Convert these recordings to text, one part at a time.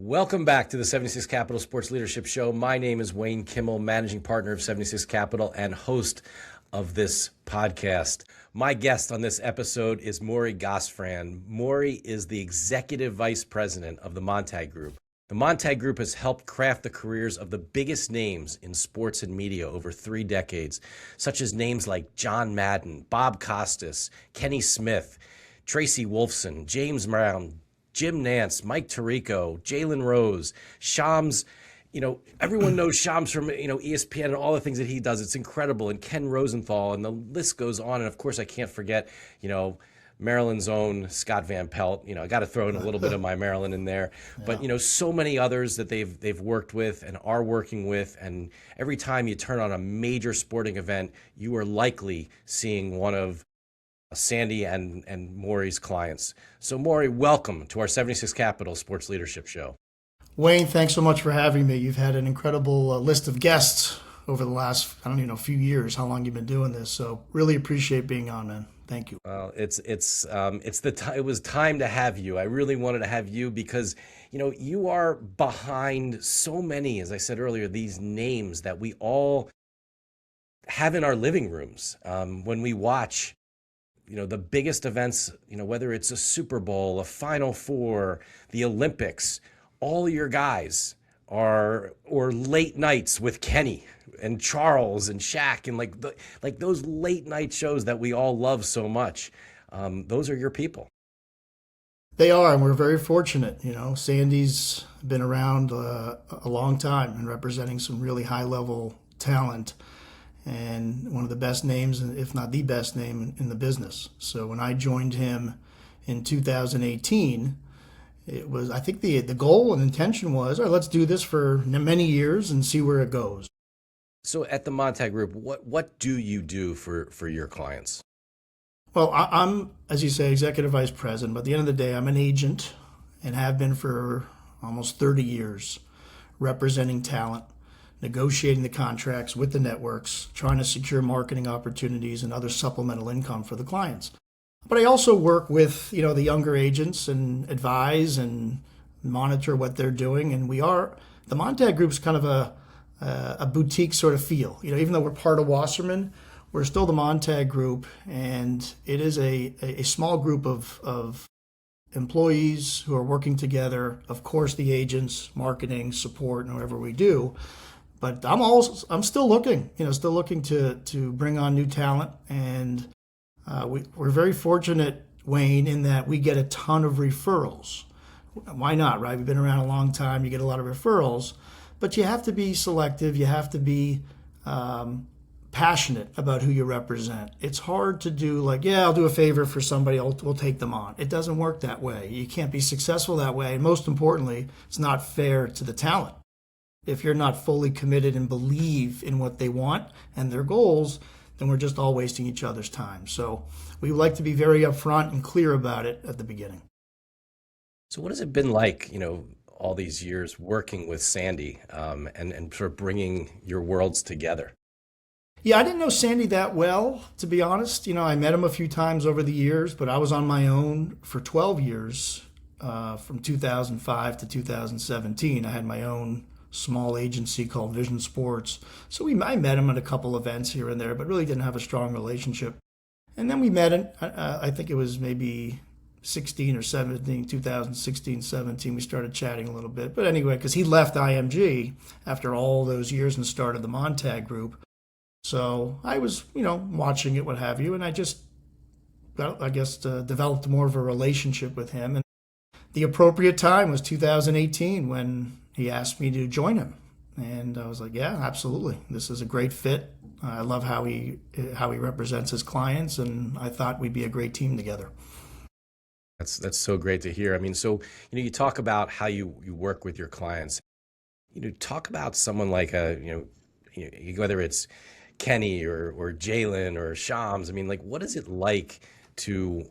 Welcome back to the 76 Capital Sports Leadership Show. My name is Wayne Kimmel, managing partner of 76 Capital and host of this podcast. My guest on this episode is Maury Gostfrand. Maury is the executive vice president of the Montag Group. The Montag Group has helped craft the careers of the biggest names in sports and media over 3 decades, such as names like John Madden, Bob Costas, Kenny Smith, Tracy Wolfson, James Brown, Jim Nance, Mike Tirico, Jalen Rose, Shams. Everyone knows Shams from, ESPN and all the things that he does. It's incredible. And Ken Rosenthal, and the list goes on. And of course, I can't forget, Maryland's own Scott Van Pelt. I got to throw in a little bit of my Maryland in there. Yeah. But, so many others that they've worked with and are working with. And every time you turn on a major sporting event, you are likely seeing one of Sandy and Maury's clients. So Maury, welcome to our 76 Capital Sports Leadership Show. Wayne, thanks so much for having me. You've had an incredible list of guests over the last, few years, how long you've been doing this. So really appreciate being on, man. Thank you. Well, it was time to have you. I really wanted to have you because, you are behind so many, as I said earlier, these names that we all have in our living rooms when we watch the biggest events, whether it's a Super Bowl, a Final Four, the Olympics, all your guys or late nights with Kenny and Charles and Shaq and like those late night shows that we all love so much. Those are your people. They are, and we're very fortunate. Sandy's been around a long time and representing some really high level talent, and one of the best names, if not the best name in the business. So when I joined him in 2018, it was, I think the goal and intention was, all right, let's do this for many years and see where it goes. So at the Montag Group, what do you do for your clients? Well, I'm, as you say, executive vice president, but at the end of the day, I'm an agent and have been for almost 30 years, representing talent, negotiating the contracts with the networks, trying to secure marketing opportunities and other supplemental income for the clients. But I also work with, the younger agents and advise and monitor what they're doing. And the Montag Group's kind of a boutique sort of feel. Even though we're part of Wasserman, we're still the Montag Group, and it is a small group of employees who are working together. Of course, the agents, marketing, support, and whatever we do. But I'm still looking, to bring on new talent, and we're very fortunate, Wayne, in that we get a ton of referrals. Why not, right? We've been around a long time. You get a lot of referrals, but you have to be selective. You have to be passionate about who you represent. It's hard to do I'll do a favor for somebody, we'll take them on. It doesn't work that way. You can't be successful that way. And most importantly, it's not fair to the talent. If you're not fully committed and believe in what they want and their goals, then we're just all wasting each other's time. So we like to be very upfront and clear about it at the beginning. So what has it been like, all these years working with Sandy and sort of bringing your worlds together? Yeah, I didn't know Sandy that well, to be honest. I met him a few times over the years, but I was on my own for 12 years, from 2005 to 2017. I had my own small agency called Vision Sports. So I met him at a couple events here and there, but really didn't have a strong relationship. And then we met, I think it was maybe 16 or 17, 2016, 17, we started chatting a little bit. But anyway, because he left IMG after all those years and started the Montag Group. So I was, watching it, what have you, and I just, developed more of a relationship with him. And the appropriate time was 2018 when he asked me to join him. And I was like, yeah, absolutely. This is a great fit. I love how he represents his clients, and I thought we'd be a great team together. That's so great to hear. I mean, so, you talk about how you work with your clients. Talk about someone like whether it's Kenny or Jalen or Shams. I mean, what is it like to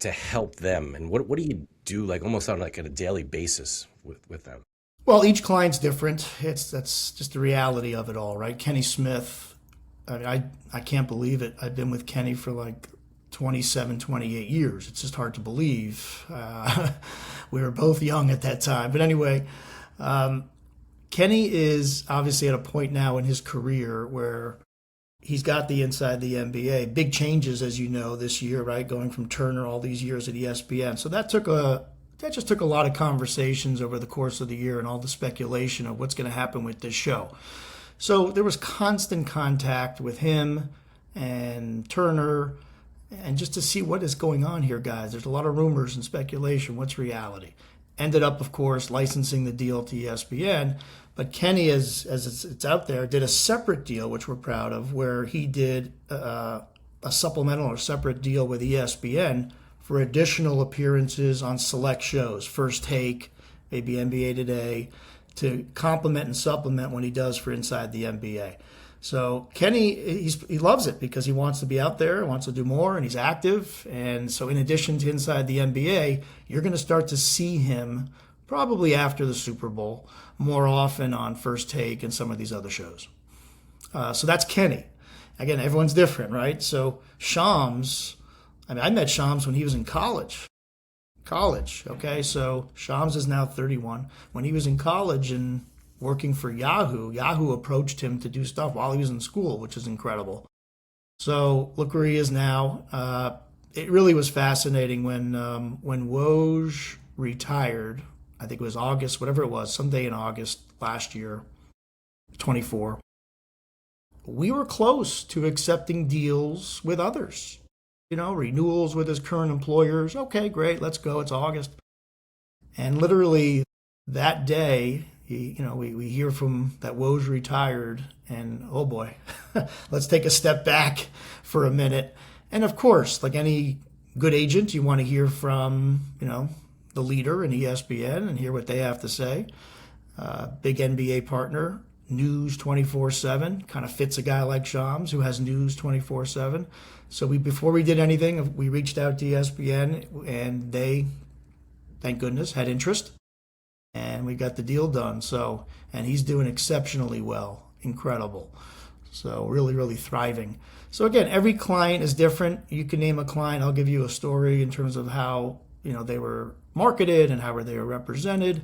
help them? And what do you do almost on a daily basis with them? Well, each client's different. That's just the reality of it all, right? Kenny Smith, I can't believe it. I've been with Kenny for 27, 28 years. It's just hard to believe. We were both young at that time. But anyway, Kenny is obviously at a point now in his career where he's got the inside the NBA. Big changes, as you know, this year, right? Going from Turner all these years at ESPN. So that just took a lot of conversations over the course of the year and all the speculation of what's going to happen with this show. So there was constant contact with him and Turner, and just to see what is going on here, guys. There's a lot of rumors and speculation. What's reality? Ended up, of course, licensing the deal to ESPN. But Kenny, as it's out there, did a separate deal, which we're proud of, where he did a supplemental or separate deal with ESPN for additional appearances on select shows, First Take, maybe NBA Today, to complement and supplement what he does for Inside the NBA. So Kenny, he loves it because he wants to be out there, wants to do more, and he's active. And so in addition to Inside the NBA, you're going to start to see him probably after the Super Bowl more often on First Take and some of these other shows. So that's Kenny. Again, everyone's different, right? So Shams, I met Shams when he was in college. Okay? So Shams is now 31. When he was in college and working for Yahoo approached him to do stuff while he was in school, which is incredible. So look where he is now. It really was fascinating when Woj retired. I think it was August, whatever it was, someday in August last year, 24. We were close to accepting deals with others. Renewals with his current employers. Okay, great, let's go. It's August. And literally that day, we hear from that Woj retired, and oh boy, let's take a step back for a minute. And of course, like any good agent, you want to hear from, the leader in ESPN and hear what they have to say. Big NBA partner, news 24/7, kind of fits a guy like Shams who has news 24/7. So before we did anything, we reached out to ESPN, and they, thank goodness, had interest. And we got the deal done. So, and he's doing exceptionally well. Incredible. So really, really thriving. So again, every client is different. You can name a client. I'll give you a story in terms of how, they were marketed and how they were represented.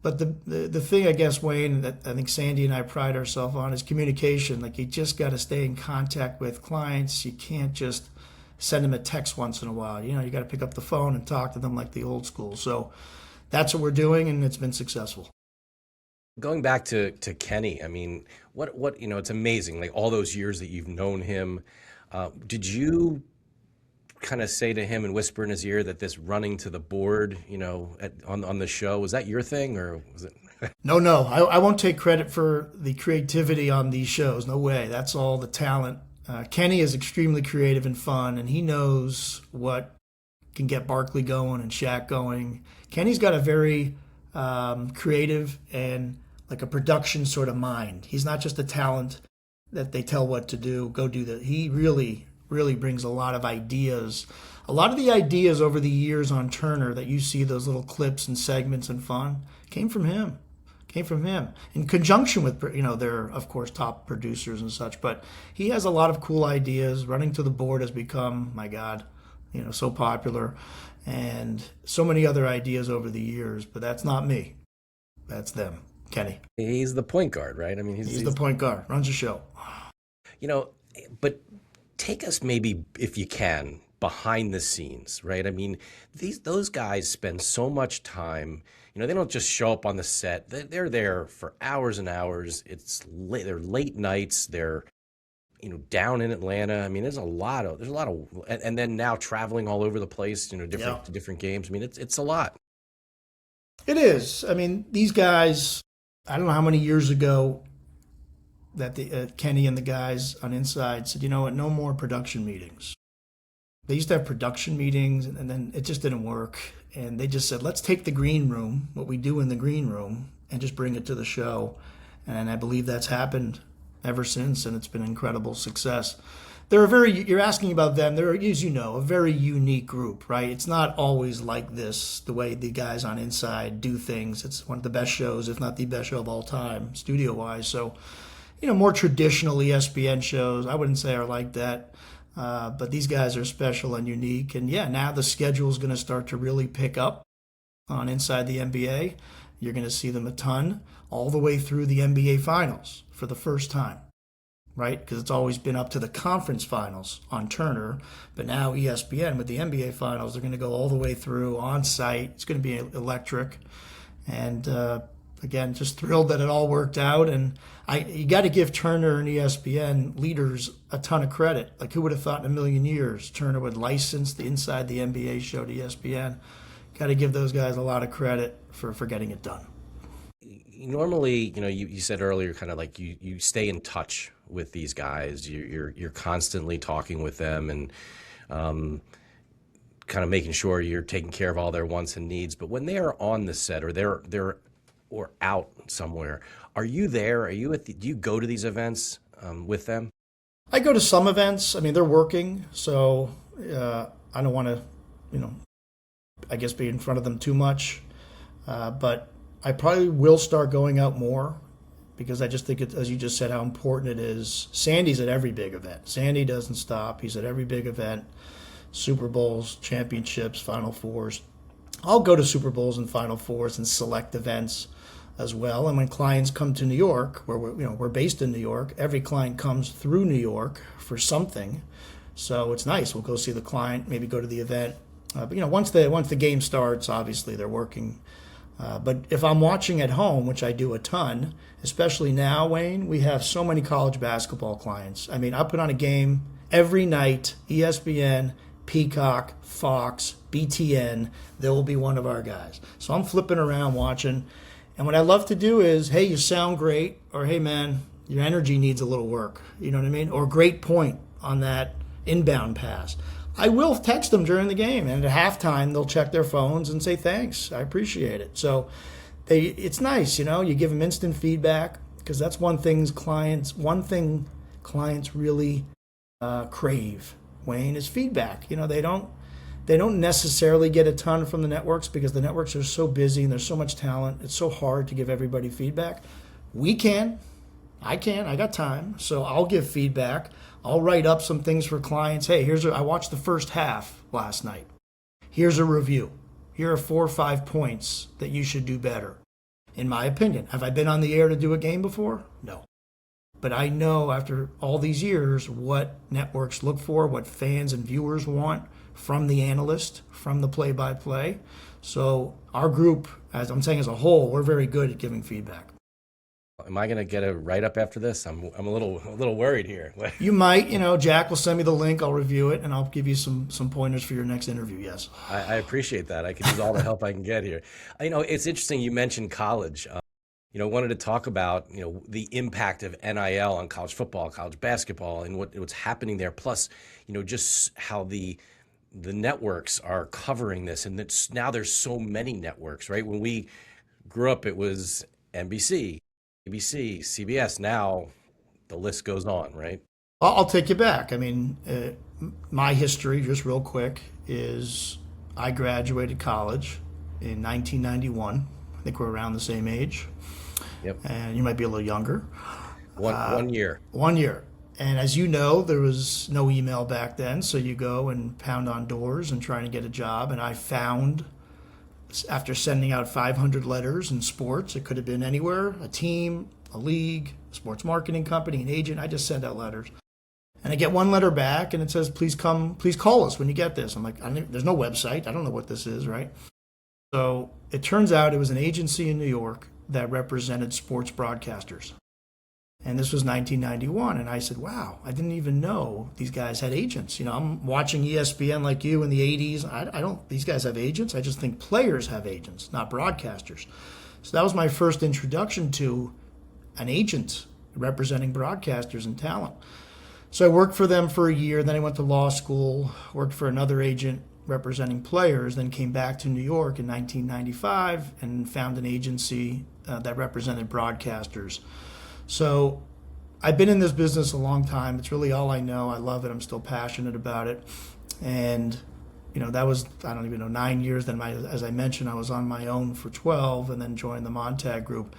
But the thing, I guess, Wayne, that I think Sandy and I pride ourselves on is communication. Like, you just got to stay in contact with clients. You can't just send them a text once in a while. You got to pick up the phone and talk to them like the old school. So that's what we're doing, and it's been successful. Going back to Kenny, what it's amazing, like all those years that you've known him. Did you kind of say to him and whisper in his ear that this running to the board, on the show, was that your thing, or was it? No, I won't take credit for the creativity on these shows. No way. That's all the talent. Kenny is extremely creative and fun, and he knows what can get Barkley going and Shaq going. Kenny's got a very creative and like a production sort of mind. He's not just a talent that they tell what to do, go do that. He really, really brings a lot of ideas. A lot of the ideas over the years on Turner that you see, those little clips and segments and fun, came from him. In conjunction with, their, of course, top producers and such. But he has a lot of cool ideas. Running to the board has become, my God, so popular, and so many other ideas over the years. But that's not me. That's them, Kenny. He's the point guard, right? He's the point guard, runs the show. But take us maybe, if you can, behind the scenes, right? Those guys spend so much time. They don't just show up on the set. They're there for hours and hours. They're late nights. They're down in Atlanta. There's a lot of, and then now traveling all over the place, different games. It's a lot. It is. These guys, I don't know how many years ago that Kenny and the guys on Inside said, no more production meetings. They used to have production meetings, and then it just didn't work. And they just said, let's take the green room, what we do in the green room, and just bring it to the show. And I believe that's happened ever since, and it's been incredible success. You're asking about them, they're, as you know, a very unique group, right? It's not always like this, the way the guys on Inside do things. It's one of the best shows, if not the best show of all time, studio-wise. So, more traditional ESPN shows, I wouldn't say are like that. But these guys are special and unique. And yeah, now the schedule is going to start to really pick up on Inside the NBA. You're going to see them a ton all the way through the NBA Finals for the first time, right? Because it's always been up to the conference finals on Turner. But now ESPN with the NBA Finals, they're going to go all the way through on site. It's going to be electric. And again, just thrilled that it all worked out. And you got to give Turner and ESPN leaders a ton of credit. Like, who would have thought in a million years Turner would license the Inside the NBA show to ESPN? Got to give those guys a lot of credit for getting it done. Normally, you said earlier, kind of like you stay in touch with these guys. You're constantly talking with them and kind of making sure you're taking care of all their wants and needs. But when they are on the set or they're or out somewhere, are you there? Are you do you go to these events with them? I go to some events. I mean, they're working, so I don't want to, I guess be in front of them too much. But I probably will start going out more because I just think, as you just said, how important it is. Sandy's at every big event. Sandy doesn't stop. He's at every big event, Super Bowls, championships, Final Fours. I'll go to Super Bowls and Final Fours and select events as well. And when clients come to New York, where we're based in New York, every client comes through New York for something. So it's nice. We'll go see the client, maybe go to the event. But once the game starts, obviously they're working. But if I'm watching at home, which I do a ton, especially now, Wayne, we have so many college basketball clients. I mean, I put on a game every night, ESPN, Peacock, Fox, BTN, there will be one of our guys. So I'm flipping around watching. And what I love to do is, hey, you sound great, or hey, man, your energy needs a little work. You know what I mean? Or great point on that inbound pass. I will text them during the game, and at halftime they'll check their phones and say thanks. I appreciate it. So it's nice, you give them instant feedback, because that's one thing clients really crave, Wayne, is feedback. They don't necessarily get a ton from the networks because the networks are so busy and there's so much talent. It's so hard to give everybody feedback. I got time, so I'll give feedback. I'll write up some things for clients. Hey, I watched the first half last night. Here's a review. Here are 4 or 5 points that you should do better. In my opinion, have I been on the air to do a game before? No. But I know after all these years what networks look for, what fans and viewers want from the analyst, from the play-by-play. So our group, as I'm saying as a whole, we're very good at giving feedback. Am I going to get a write-up after this? I'm a little worried here. You might. Jack will send me the link. I'll review it, and I'll give you some pointers for your next interview, yes. I appreciate that. I can use all the help I can get here. It's interesting you mentioned college. Wanted to talk about, the impact of NIL on college football, college basketball, and what's happening there. Plus, just how the networks are covering this. And now there's so many networks, right? When we grew up, it was NBC, ABC, CBS. Now the list goes on, right? I'll take you back. I mean, my history, just real quick, is I graduated college in 1991. I think we're around the same age. Yep. And you might be a little younger. One year. 1 year. And as you know, there was no email back then, so you go and pound on doors and trying to get a job. And I found, after sending out 500 letters in sports, it could have been anywhere, a team, a league, a sports marketing company, an agent. I just sent out letters. And I get one letter back, and it says, please call us when you get this. I'm like, there's no website. I don't know what this is, right? So it turns out it was an agency in New York that represented sports broadcasters. And this was 1991. And I said, wow, I didn't even know these guys had agents. I'm watching ESPN like you in the 80s. These guys have agents. I just think players have agents, not broadcasters. So that was my first introduction to an agent representing broadcasters and talent. So I worked for them for a year. Then I went to law school, worked for another agent representing players, then came back to New York in 1995 and found an agency that represented broadcasters. So I've been in this business a long time. It's really all I know. I love it. I'm still passionate about it. And, that was, 9 years. Then, as I mentioned, I was on my own for 12 and then joined the Montag Group.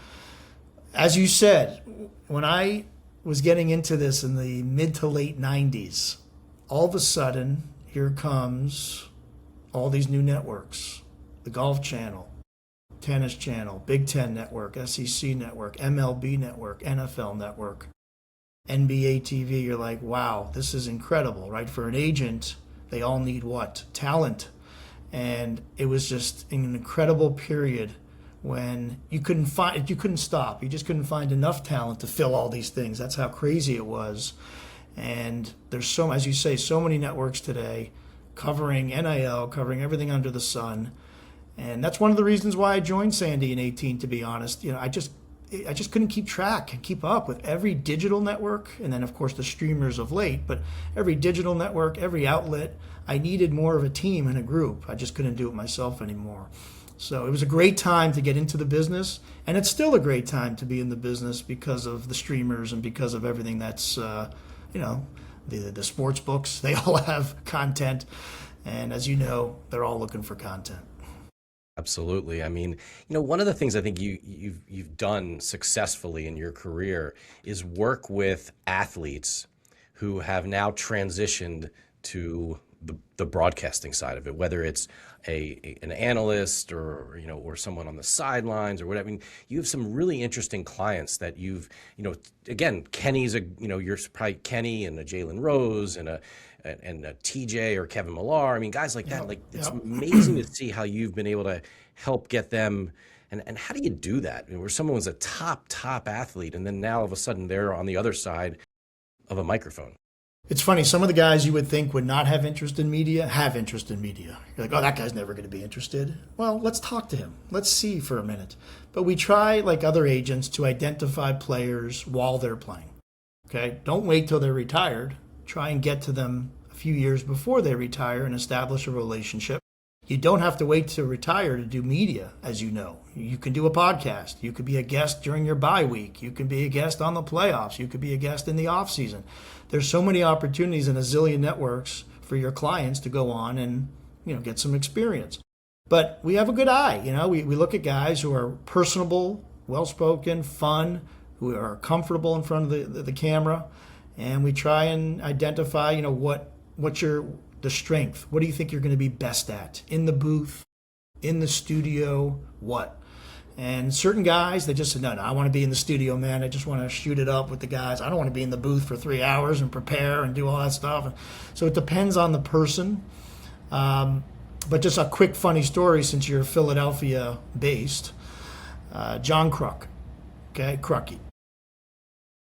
As you said, when I was getting into this in the mid to late 90s, all of a sudden, here comes all these new networks. The Golf Channel, Tennis Channel, Big Ten Network, SEC Network, MLB Network, NFL Network, NBA TV. You're like, wow, this is incredible, right? For an agent, they all need what? Talent. And it was just an incredible period when you couldn't stop. You just couldn't find enough talent to fill all these things. That's how crazy it was. And there's so, as you say, so many networks today covering NIL, covering everything under the sun. And that's one of the reasons why I joined Sandy in 18, to be honest. I just couldn't keep up with every digital network, and then of course the streamers of late, but every digital network, every outlet. I needed more of a team and a group. I just couldn't do it myself anymore. So it was a great time to get into the business, and it's still a great time to be in the business because of the streamers and because of everything that's, the sports books. They all have content, and as you know, they're all looking for content. Absolutely. I mean, one of the things I think you've done successfully in your career is work with athletes who have now transitioned to the broadcasting side of it, whether it's an analyst or someone on the sidelines or whatever. I mean, you have some really interesting clients that you've, again, Kenny's you're probably Kenny and a Jalen Rose and a TJ or Kevin Millar. I mean, guys like that. It's amazing to see how you've been able to help get them. And how do you do that? I mean, where someone was a top athlete, and then now all of a sudden they're on the other side of a microphone. It's funny, some of the guys you would think would not have interest in media have interest in media. You're like, oh, that guy's never going to be interested. Well, let's talk to him. Let's see for a minute. But we try, like other agents, to identify players while they're playing. Okay? Don't wait till they're retired. Try and get to them a few years before they retire and establish a relationship. You don't have to wait to retire to do media, as you know. You can do a podcast. You could be a guest during your bye week. You can be a guest on the playoffs. You could be a guest in the off season. There's so many opportunities in a zillion networks for your clients to go on and get some experience. But we have a good eye. We look at guys who are personable, well-spoken, fun, who are comfortable in front of the camera, and we try and identify what's the strength. What do you think you're going to be best at in the booth, in the studio, what? And certain guys, they just said, no, I want to be in the studio, man. I just want to shoot it up with the guys. I don't want to be in the booth for 3 hours and prepare and do all that stuff. So it depends on the person. But just a quick funny story, since you're Philadelphia-based. John Kruk, okay, Krucky.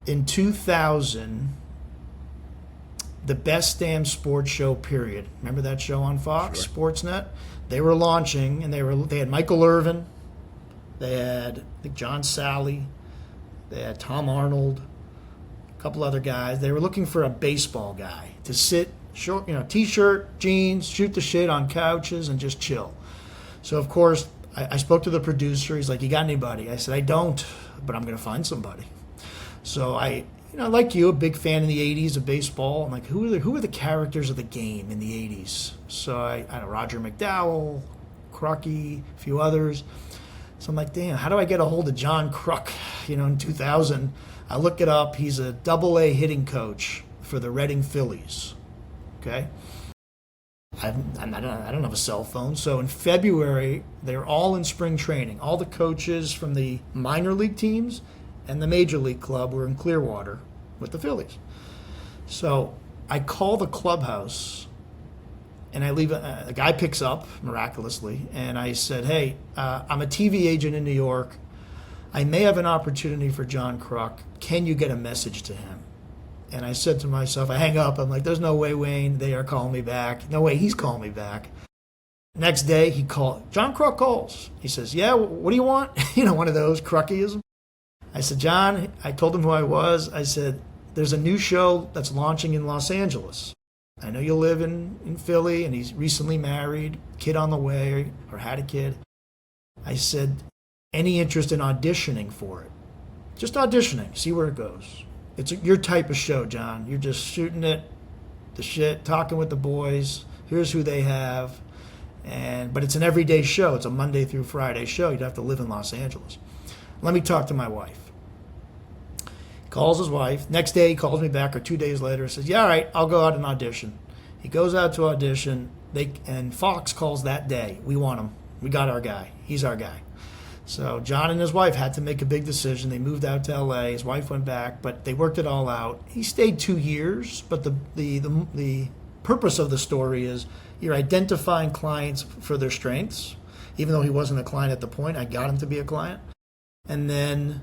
In 2000, the Best Damn Sports Show, period. Remember that show on Fox, sure. Sportsnet? They were launching, and they had Michael Irvin. They had, I think, John Sally. They had Tom Arnold, a couple other guys. They were looking for a baseball guy to sit, short, T-shirt, jeans, shoot the shit on couches, and just chill. So, of course, I spoke to the producer. He's like, you got anybody? I said, I don't, but I'm going to find somebody. So like you, a big fan in the 80s of baseball. I'm like, who are the characters of the game in the 80s? So I know Roger McDowell, Krucky, a few others. So I'm like, damn, how do I get a hold of John Kruk? In 2000, I look it up. He's a AA hitting coach for the Reading Phillies. Okay? I don't have a cell phone. So in February, they're all in spring training. All the coaches from the minor league teams and the major league club were in Clearwater with the Phillies. So I call the clubhouse, and I leave. A guy picks up miraculously, and I said, hey, I'm a TV agent in New York. I may have an opportunity for John Kruk. Can you get a message to him? And I said to myself, I hang up. I'm like, there's no way, Wayne, they are calling me back. No way he's calling me back. Next day, he called. John Kruk calls. He says, yeah, what do you want? One of those Kruckyisms. I said, John, I told him who I was. I said, there's a new show that's launching in Los Angeles. I know you live in Philly, and he's recently married, kid on the way, or had a kid. I said, any interest in auditioning for it? Just auditioning, see where it goes. It's your type of show, John. You're just shooting it, the shit, talking with the boys. Here's who they have. But it's an everyday show. It's a Monday through Friday show. You'd have to live in Los Angeles. Let me talk to my wife. He calls his wife. Next day, he calls me back, or 2 days later, says, yeah, all right, I'll go out and audition. He goes out to audition. And Fox calls that day. We want him. We got our guy. He's our guy. So John and his wife had to make a big decision. They moved out to L.A. His wife went back, but they worked it all out. He stayed 2 years, but the purpose of the story is you're identifying clients for their strengths. Even though he wasn't a client at the point, I got him to be a client. And then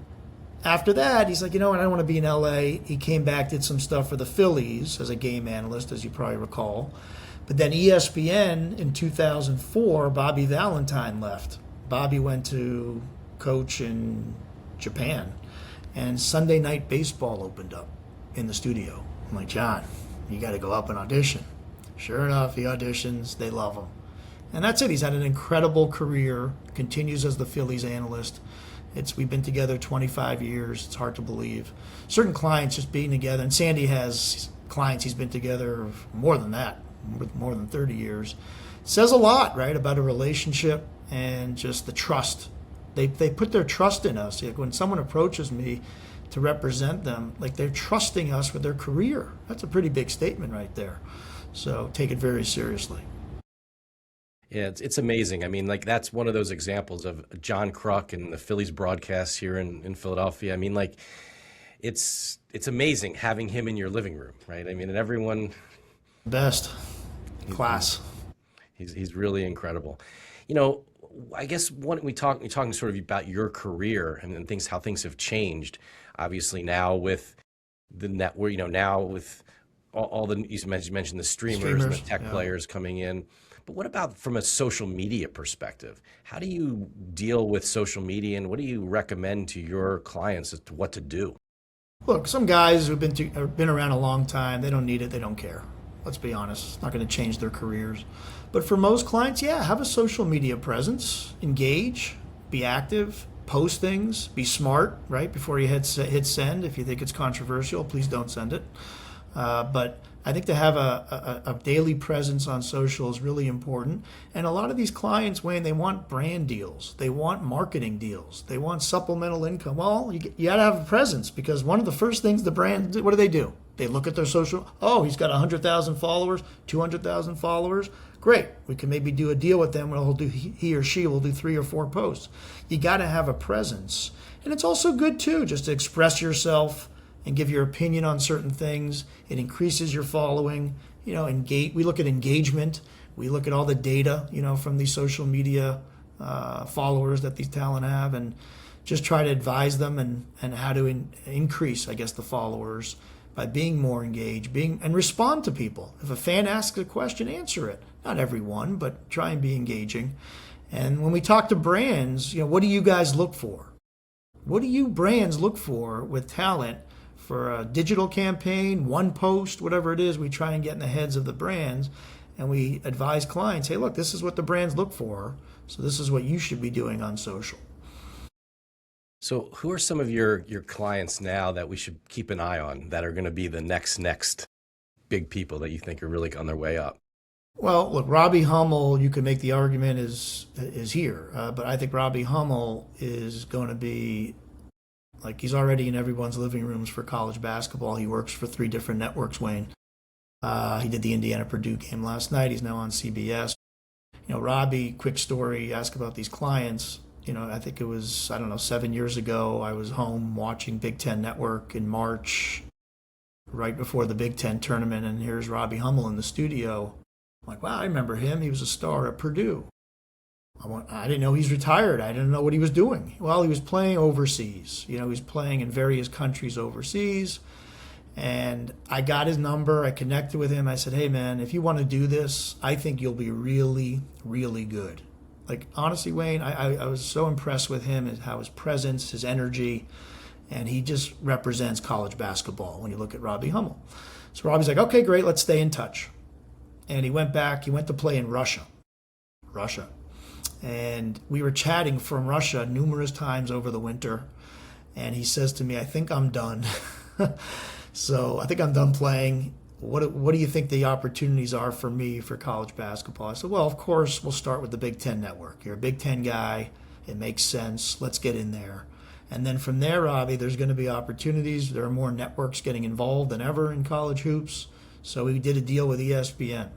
after that, he's like, I don't want to be in L.A. He came back, did some stuff for the Phillies as a game analyst, as you probably recall. But then ESPN in 2004, Bobby Valentine left. Bobby went to coach in Japan, and Sunday Night Baseball opened up in the studio. I'm like, John, you got to go up and audition. Sure enough, he auditions. They love him. And that's it. He's had an incredible career, continues as the Phillies analyst. We've been together 25 years. It's hard to believe. Certain clients just being together, and Sandy has clients he's been together more than that, more than 30 years. It says a lot, right, about a relationship and just the trust. They put their trust in us. Like when someone approaches me to represent them, like they're trusting us with their career. That's a pretty big statement right there. So take it very seriously. Yeah, it's amazing. I mean, like that's one of those examples of John Kruk and the Phillies broadcast here in Philadelphia. I mean, like it's amazing having him in your living room, right? I mean, and everyone best class. He's really incredible. I guess when we're talking sort of about your career and how things have changed. Obviously now with the network, now with all the you mentioned the streamers and the tech players coming in. But what about from a social media perspective? How do you deal with social media, and what do you recommend to your clients as to what to do? Look, some guys who've been around a long time, they don't need it, they don't care. Let's be honest, it's not going to change their careers. But for most clients, have a social media presence, engage, be active, post things, be smart, right? Before you hit send, if you think it's controversial, please don't send it. But I think to have a daily presence on social is really important. And a lot of these clients, Wayne, they want brand deals. They want marketing deals. They want supplemental income. Well, you got to have a presence, because one of the first things the brand, what do? They look at their social. Oh, he's got 100,000 followers, 200,000 followers. Great. We can maybe do a deal with them where he or she will do 3 or 4 posts. You got to have a presence. And it's also good, too, just to express yourself and give your opinion on certain things. It increases your following. We look at engagement. We look at all the data, from these social media followers that these talent have, and just try to advise them and how to increase, I guess, the followers by being more engaged, and respond to people. If a fan asks a question, answer it. Not everyone, but try and be engaging. And when we talk to brands, what do you guys look for? What do you brands look for with talent? For a digital campaign, one post, whatever it is, we try and get in the heads of the brands, and we advise clients, hey, look, this is what the brands look for, so this is what you should be doing on social. So who are some of your clients now that we should keep an eye on that are going to be the next big people that you think are really on their way up? Well, look, Robbie Hummel, you could make the argument is here, but I think Robbie Hummel is going to be, like, he's already in everyone's living rooms for college basketball. He works for 3 different networks, Wayne. He did the Indiana-Purdue game last night. He's now on CBS. Robbie, quick story, ask about these clients. I think it was, 7 years ago, I was home watching Big Ten Network in March, right before the Big Ten tournament, and here's Robbie Hummel in the studio. I'm like, wow, I remember him. He was a star at Purdue. I didn't know he's retired. I didn't know what he was doing. Well, he was playing overseas. He was playing in various countries overseas. And I got his number. I connected with him. I said, hey, man, if you want to do this, I think you'll be really, really good. Like, honestly, Wayne, I was so impressed with him, and how his presence, his energy, and he just represents college basketball when you look at Robbie Hummel. So Robbie's like, okay, great, let's stay in touch. And he went to play in Russia. And we were chatting from Russia numerous times over the winter. And he says to me, I think I'm done. So I think I'm done playing. What do you think the opportunities are for me for college basketball? I said, well, of course, we'll start with the Big Ten Network. You're a Big Ten guy. It makes sense. Let's get in there. And then from there, Robbie, there's going to be opportunities. There are more networks getting involved than ever in college hoops. So he did a deal with ESPN.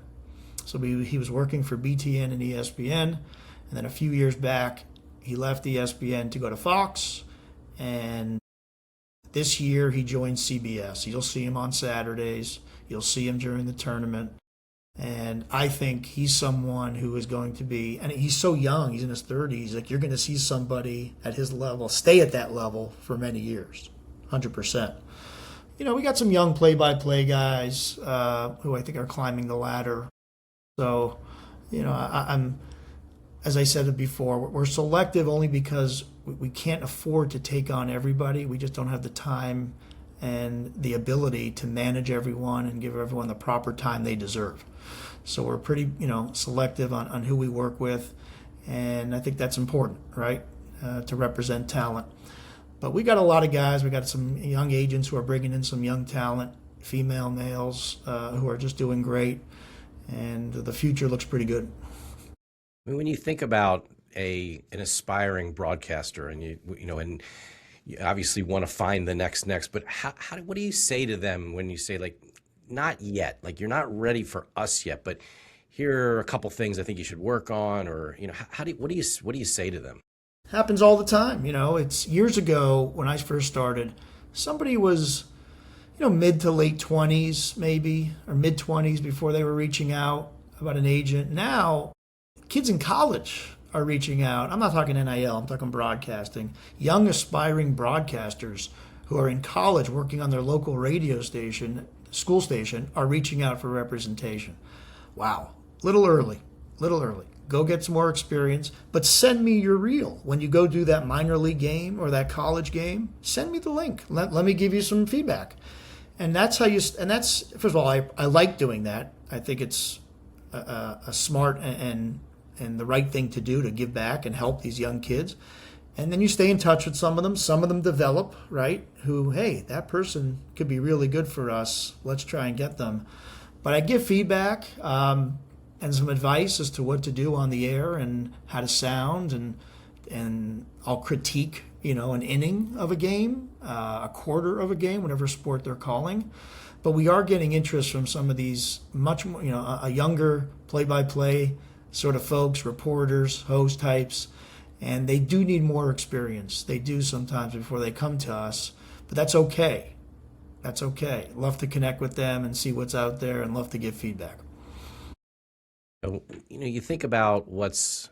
So he was working for BTN and ESPN, and then a few years back, he left ESPN to go to Fox, and this year he joined CBS. You'll see him on Saturdays. You'll see him during the tournament. And I think he's someone who is going to be, and he's so young, he's in his 30s, like you're going to see somebody at his level, stay at that level for many years, 100%. We got some young play-by-play guys who I think are climbing the ladder. So, I'm, as I said it before, we're selective only because we can't afford to take on everybody. We just don't have the time and the ability to manage everyone and give everyone the proper time they deserve. So we're pretty, selective on who we work with, and I think that's important, right, to represent talent. But we got a lot of guys. We got some young agents who are bringing in some young talent, female, males, who are just doing great, and the future looks pretty good. When you think about an aspiring broadcaster, and you obviously want to find the next, but what do you say to them when you say, like, not yet, like you're not ready for us yet, but here are a couple things I think you should work on, or what do you say to them? Happens all the time. It's years ago when I first started, somebody was mid to late 20s maybe, or mid 20s before they were reaching out about an agent. Now kids in college are reaching out. I'm not talking NIL, I'm talking broadcasting. Young aspiring broadcasters who are in college working on their local radio station, school station, are reaching out for representation. Wow, little early. Go get some more experience, but send me your reel. When you go do that minor league game or that college game, send me the link. Let me give you some feedback. And that's first of all, I like doing that. I think it's a smart and the right thing to do, to give back and help these young kids. And then you stay in touch with some of them. Some of them develop, right? Who, hey, that person could be really good for us. Let's try and get them. But I give feedback and some advice as to what to do on the air and how to sound, and I'll critique, an inning of a game, a quarter of a game, whatever sport they're calling. But we are getting interest from some of these much more, a younger play-by-play sort of folks, reporters, host types, and they do need more experience. They do sometimes before they come to us, but that's okay. That's okay. Love to connect with them and see what's out there, and love to give feedback. You think about what's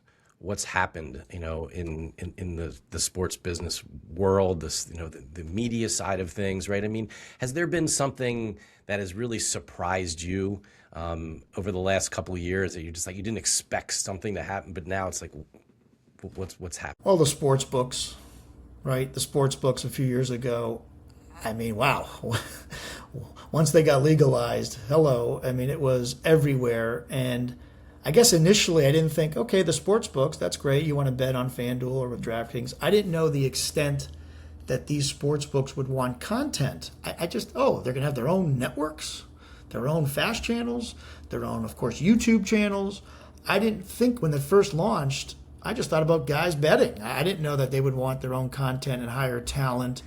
happened, in the sports business world, the media side of things, right? I mean, has there been something that has really surprised you over the last couple of years that you're just like, you didn't expect something to happen, but now it's like, what's happened? Well, the sports books, right? The sports books a few years ago, I mean, wow. Once they got legalized, it was everywhere. And I guess initially I didn't think, okay, the sports books, that's great. You want to bet on FanDuel or with DraftKings. I didn't know the extent that these sports books would want content. I just, they're going to have their own networks, their own fast channels, their own, of course, YouTube channels. I didn't think when they first launched, I just thought about guys betting. I didn't know that they would want their own content and hire talent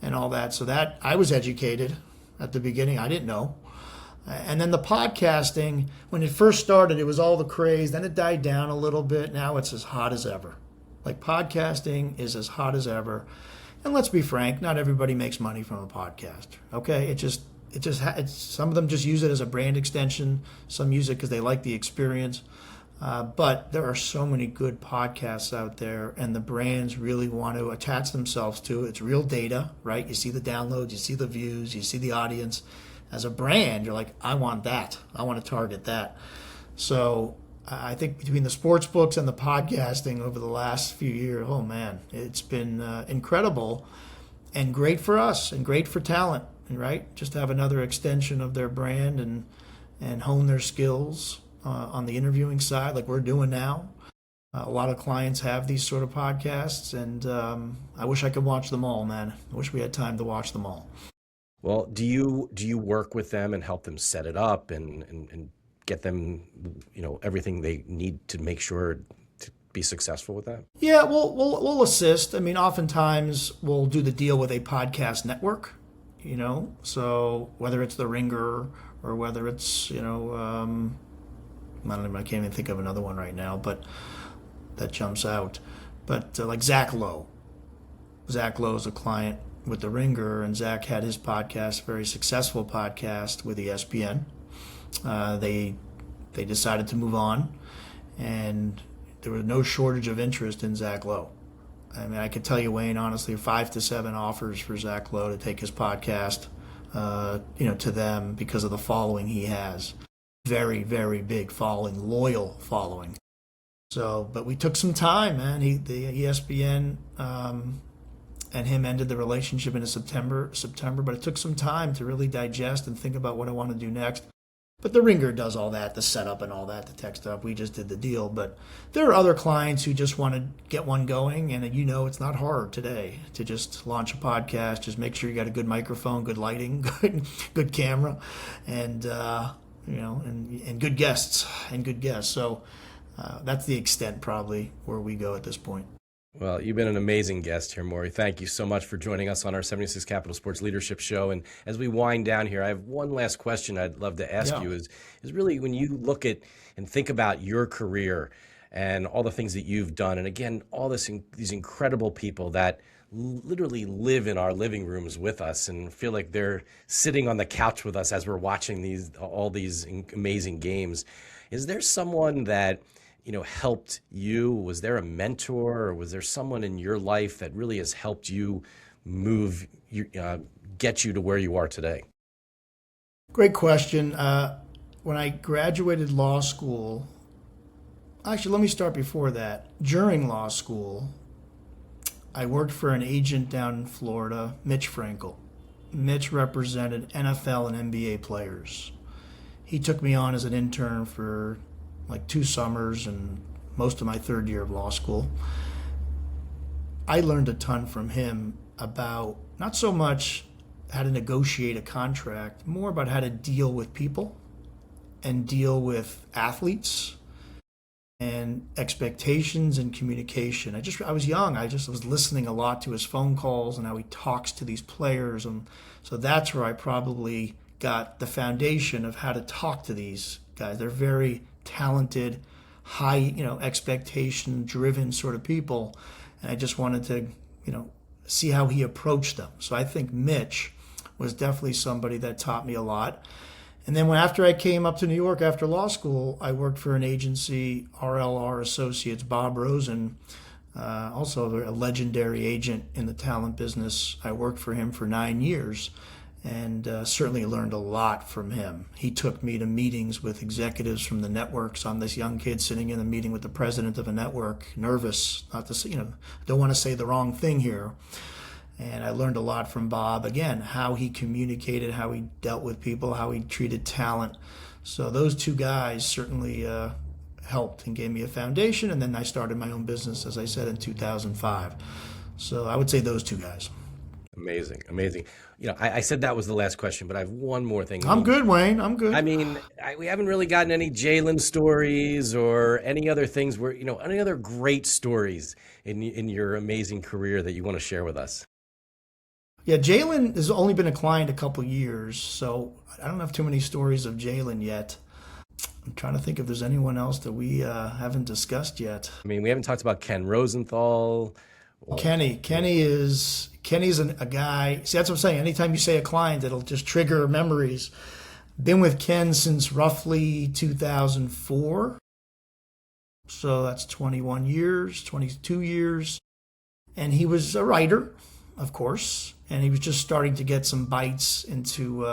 and all that. So that I was educated at the beginning. I didn't know. And then the podcasting, when it first started, it was all the craze. Then it died down a little bit. Now it's as hot as ever. Like, podcasting is as hot as ever. And let's be frank, not everybody makes money from a podcast. Okay, it's some of them just use it as a brand extension. Some use it because they like the experience. But there are so many good podcasts out there, and the brands really want to attach themselves to it. It's real data, right? You see the downloads, you see the views, you see the audience. As a brand, you're like, I want that. I want to target that. So I think between the sports books and the podcasting over the last few years, oh man, it's been incredible and great for us and great for talent, right? Just to have another extension of their brand and hone their skills on the interviewing side like we're doing now. A lot of clients have these sort of podcasts, and I wish I could watch them all, man. I wish we had time to watch them all. Well, do you work with them and help them set it up and get them, everything they need to make sure to be successful with that? Yeah, we'll assist. I mean, oftentimes we'll do the deal with a podcast network, So whether it's The Ringer or whether it's, I can't even think of another one right now, but that jumps out. But like Zach Lowe. Zach Lowe is a client with The Ringer, and Zach had his podcast, a very successful podcast with ESPN. They decided to move on, and there was no shortage of interest in Zach Lowe. I mean, I could tell you, Wayne, honestly, 5 to 7 offers for Zach Lowe to take his podcast, to them because of the following he has. Very, very big following, loyal following. So, but we took some time, man. The ESPN and him ended the relationship in September, but it took some time to really digest and think about what I want to do next. But The Ringer does all that, the setup and all that, the tech stuff. We just did the deal. But there are other clients who just want to get one going, and it's not hard today to just launch a podcast. Just make sure you got a good microphone, good lighting, good camera, and and good guests So that's the extent probably where we go at this point. Well, you've been an amazing guest here, Maury. Thank you so much for joining us on our 76 Capital Sports Leadership Show. And as we wind down here, I have one last question I'd love to ask you is really when you look at and think about your career and all the things that you've done, and again, all these incredible people that literally live in our living rooms with us and feel like they're sitting on the couch with us as we're watching all these amazing games. Is there someone that helped you? Was there a mentor, or was there someone in your life that really has helped you get you to where you are today? Great question. When I graduated law school, actually, let me start before that. During law school, I worked for an agent down in Florida, Mitch Frankel. Mitch represented NFL and NBA players. He took me on as an intern for like 2 summers and most of my 3rd year of law school. I learned a ton from him about not so much how to negotiate a contract, more about how to deal with people and deal with athletes and expectations and communication. I was young. I was listening a lot to his phone calls and how he talks to these players. And so that's where I probably got the foundation of how to talk to these guys. They're very talented, high, expectation-driven sort of people, and I just wanted to, see how he approached them. So I think Mitch was definitely somebody that taught me a lot. And then after I came up to New York after law school, I worked for an agency, RLR Associates, Bob Rosen, also a legendary agent in the talent business. I worked for him for 9 years. And certainly learned a lot from him. He took me to meetings with executives from the networks. I'm this young kid sitting in a meeting with the president of a network, nervous, not to say, don't want to say the wrong thing here. And I learned a lot from Bob, again, how he communicated, how he dealt with people, how he treated talent. So those 2 guys certainly helped and gave me a foundation. And then I started my own business, as I said, in 2005. So I would say those 2 guys. Amazing. I said that was the last question, but I have one more thing. I'm good, Wayne. I'm good. I mean, we haven't really gotten any Jalen stories or any other things where, any other great stories in your amazing career that you want to share with us. Yeah, Jalen has only been a client a couple years, so I don't have too many stories of Jalen yet. I'm trying to think if there's anyone else that we haven't discussed yet. I mean, we haven't talked about Ken Rosenthal. Kenny's a guy. See, that's what I'm saying. Anytime you say a client, it'll just trigger memories. Been with Ken since roughly 2004. So that's 21 years, 22 years. And he was a writer, of course. And he was just starting to get some bites into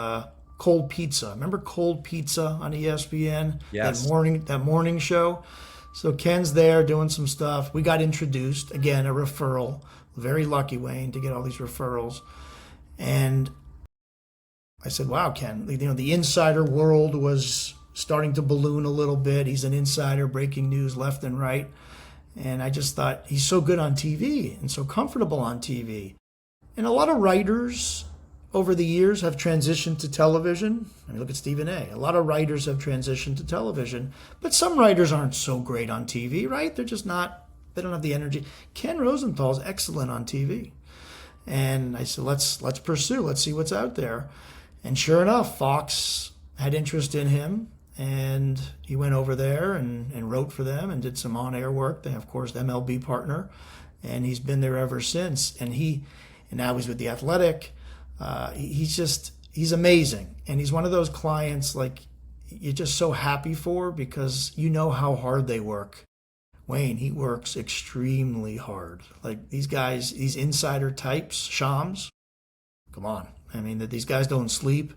Cold Pizza. Remember Cold Pizza on ESPN? Yes. That morning show. So Ken's there doing some stuff. We got introduced, again, a referral. Very lucky, Wayne, to get all these referrals. And I said, wow, Ken, the insider world was starting to balloon a little bit. He's an insider, breaking news left and right. And I just thought, he's so good on TV and so comfortable on TV. And a lot of writers over the years have transitioned to television. I mean, look at Stephen A. A lot of writers have transitioned to television, but some writers aren't so great on TV, right? They're just not, they don't have the energy. Ken Rosenthal is excellent on TV. And I said, let's pursue, let's see what's out there. And sure enough, Fox had interest in him, and he went over there and wrote for them and did some on-air work. They, of course, the MLB partner, and he's been there ever since. And now he's with The Athletic. He's amazing. And he's one of those clients like you're just so happy for, because you know how hard they work. Wayne, he works extremely hard. Like these guys, these insider types, Shams, come on. I mean, that these guys don't sleep,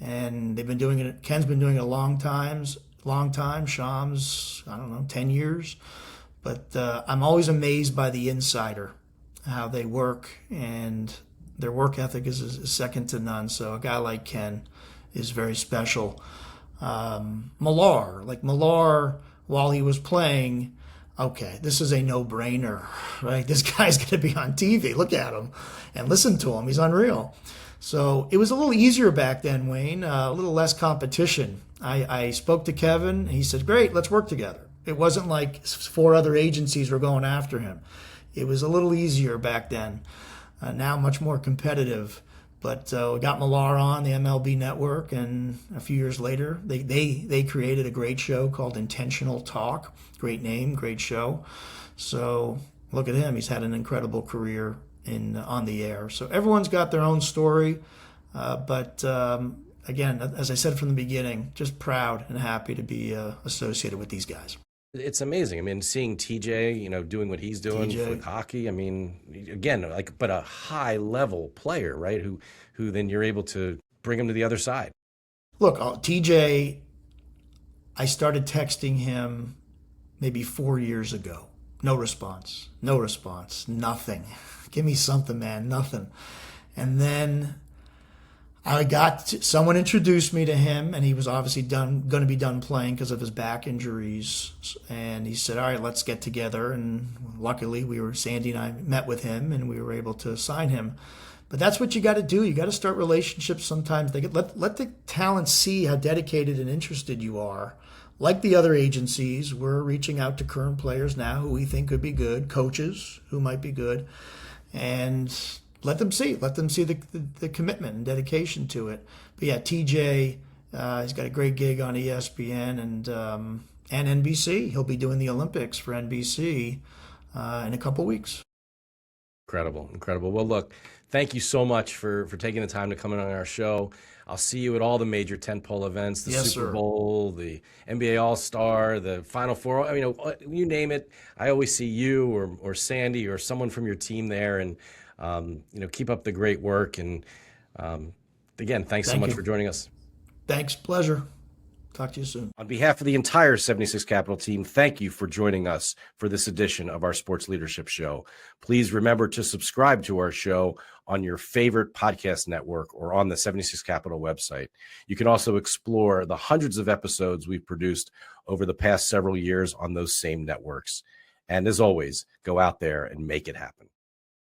and they've been doing it. Ken's been doing it a long time. Shams, I don't know, 10 years. But I'm always amazed by the insider, how they work, and their work ethic is second to none. So a guy like Ken is very special. Millar, while he was playing, okay, this is a no-brainer, right? This guy's going to be on TV. Look at him and listen to him. He's unreal. So it was a little easier back then, Wayne, a little less competition. I spoke to Kevin, and he said, great, let's work together. It wasn't like 4 other agencies were going after him. It was a little easier back then. Now much more competitive. But we got Millar on the MLB network, and a few years later, they created a great show called Intentional Talk. Great name, great show. So look at him. He's had an incredible career on the air. So everyone's got their own story. But again, as I said from the beginning, just proud and happy to be associated with these guys. It's amazing. I mean, seeing TJ, doing what he's doing with hockey. I mean, again, but a high level player, right? Who then you're able to bring him to the other side. Look, TJ, I started texting him maybe 4 years ago. No response. Nothing. Give me something, man. Nothing. And then someone introduced me to him, and he was obviously going to be done playing because of his back injuries. And he said, all right, let's get together. And luckily, Sandy and I met with him, and we were able to sign him. But that's what you got to do. You got to start relationships sometimes. Let the talent see how dedicated and interested you are. Like the other agencies, we're reaching out to current players now who we think could be good, coaches who might be good, and let them see the commitment and dedication to it. But yeah, TJ, he's got a great gig on ESPN and NBC. He'll be doing the Olympics for NBC in a couple weeks. Incredible. Well, look, thank you so much for taking the time to come in on our show. I'll see you at all the major tentpole events, the Super Bowl, the NBA All-Star, the Final Four. I mean, you name it. I always see you or Sandy or someone from your team there, and keep up the great work. And again, thanks so much for joining us. Thanks. Pleasure. Talk to you soon. On behalf of the entire 76 Capital team, thank you for joining us for this edition of our Sports Leadership Show. Please remember to subscribe to our show on your favorite podcast network or on the 76 Capital website. You can also explore the hundreds of episodes we've produced over the past several years on those same networks. And as always, go out there and make it happen.